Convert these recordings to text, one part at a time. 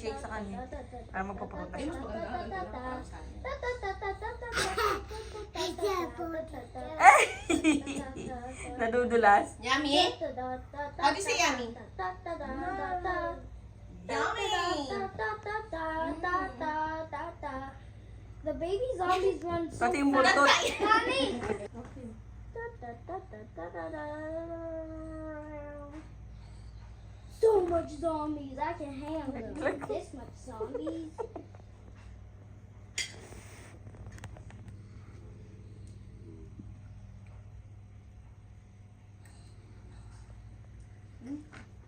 shake sa kanya. Para magpapakot na siya. Nadudulas. Yummy? How do you say yummy? Yummy! The baby zombies run so Pati yung buntot. Mommy! So much zombies, I can handle them. This much zombies.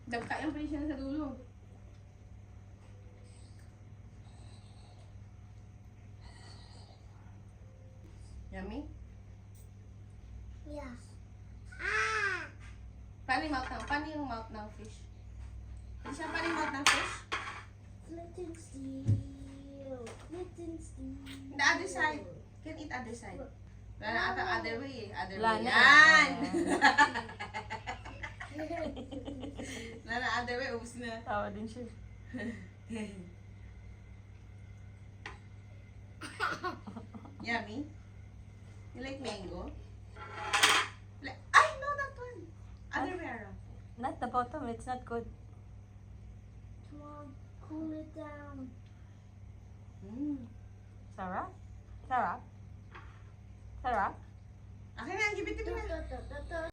Dagkayan pa rin siya sa dulo. Yummy? Yeah. Paano yung mouth ng fish? Hindi siya paano yung mouth ng fish? Flint and steel. Flint and steel. The other side. Can eat other side. Wala na ata other way eh. Other Wala way. na. Yan! Wala na other way. Ubus na. Tawa din siya. Yummy? You like mango? Ay, no, that one. Other way around. Not the bottom, it's not good. Come on, cool it down. Sarap? Sarap? Sarap? Akin na, give it to me na.